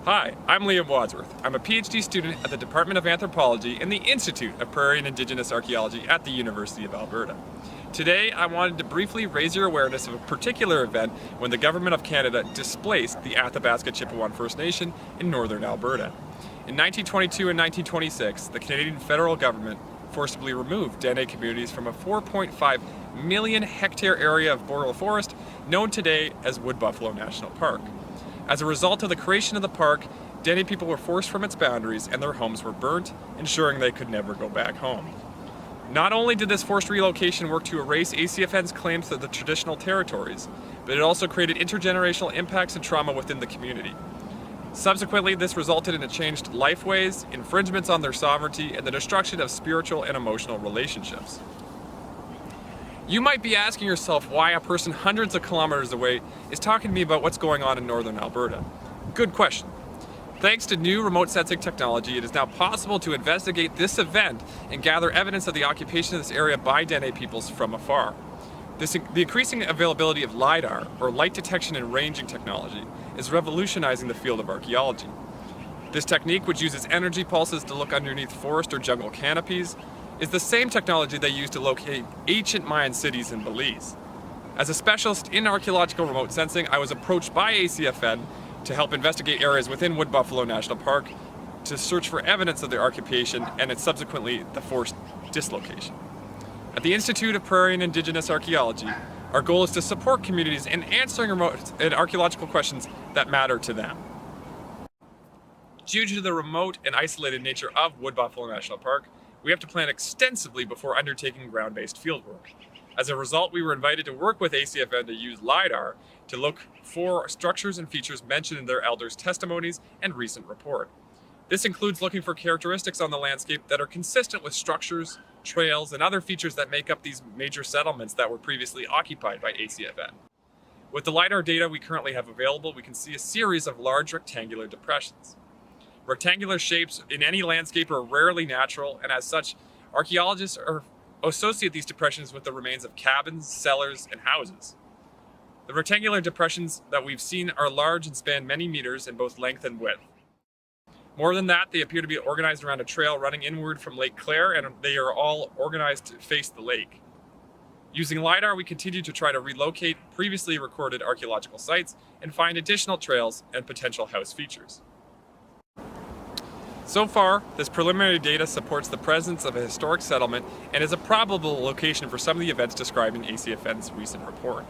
Hi, I'm Liam Wadsworth. I'm a PhD student at the Department of Anthropology and the Institute of Prairie and Indigenous Archaeology at the University of Alberta. Today, I wanted to briefly raise your awareness of a particular event when the Government of Canada displaced the Athabasca Chipewyan First Nation in northern Alberta. In 1922 and 1926, the Canadian federal government forcibly removed Dene communities from a 4.5 million hectare area of boreal forest known today as Wood Buffalo National Park. As a result of the creation of the park, Dene people were forced from its boundaries and their homes were burnt, ensuring they could never go back home. Not only did this forced relocation work to erase ACFN's claims to the traditional territories, but it also created intergenerational impacts and trauma within the community. Subsequently, this resulted in a changed lifeways, infringements on their sovereignty, and the destruction of spiritual and emotional relationships. You might be asking yourself why a person hundreds of kilometers away is talking to me about what's going on in northern Alberta. Good question. Thanks to new remote sensing technology, it is now possible to investigate this event and gather evidence of the occupation of this area by Dene peoples from afar. The increasing availability of LiDAR, or light detection and ranging technology, is revolutionizing the field of archaeology. This technique, which uses energy pulses to look underneath forest or jungle canopies, is the same technology they used to locate ancient Mayan cities in Belize. As a specialist in archaeological remote sensing, I was approached by ACFN to help investigate areas within Wood Buffalo National Park to search for evidence of their occupation and its subsequently the forced dislocation. At the Institute of Prairie and Indigenous Archaeology, our goal is to support communities in answering remote and archaeological questions that matter to them. Due to the remote and isolated nature of Wood Buffalo National Park, we have to plan extensively before undertaking ground-based fieldwork. As a result, we were invited to work with ACFN to use LiDAR to look for structures and features mentioned in their elders' testimonies and recent report. This includes looking for characteristics on the landscape that are consistent with structures, trails, and other features that make up these major settlements that were previously occupied by ACFN. With the LiDAR data we currently have available, we can see a series of large rectangular depressions. Rectangular shapes in any landscape are rarely natural, and as such, archaeologists associate these depressions with the remains of cabins, cellars, and houses. The rectangular depressions that we've seen are large and span many meters in both length and width. More than that, they appear to be organized around a trail running inward from Lake Claire, and they are all organized to face the lake. Using LiDAR, we continue to try to relocate previously recorded archaeological sites and find additional trails and potential house features. So far, this preliminary data supports the presence of a historic settlement and is a probable location for some of the events described in ACFN's recent report.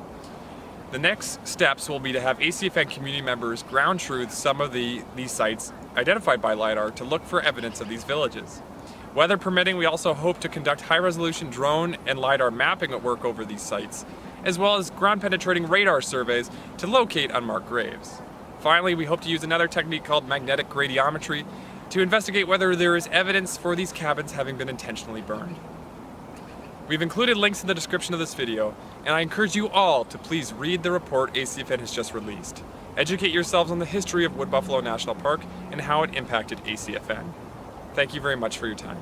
The next steps will be to have ACFN community members ground truth some of these sites identified by LiDAR to look for evidence of these villages. Weather permitting, we also hope to conduct high-resolution drone and LiDAR mapping at work over these sites, as well as ground-penetrating radar surveys to locate unmarked graves. Finally, we hope to use another technique called magnetic gradiometry to investigate whether there is evidence for these cabins having been intentionally burned. We've included links in the description of this video, and I encourage you all to please read the report ACFN has just released. Educate yourselves on the history of Wood Buffalo National Park and how it impacted ACFN. Thank you very much for your time.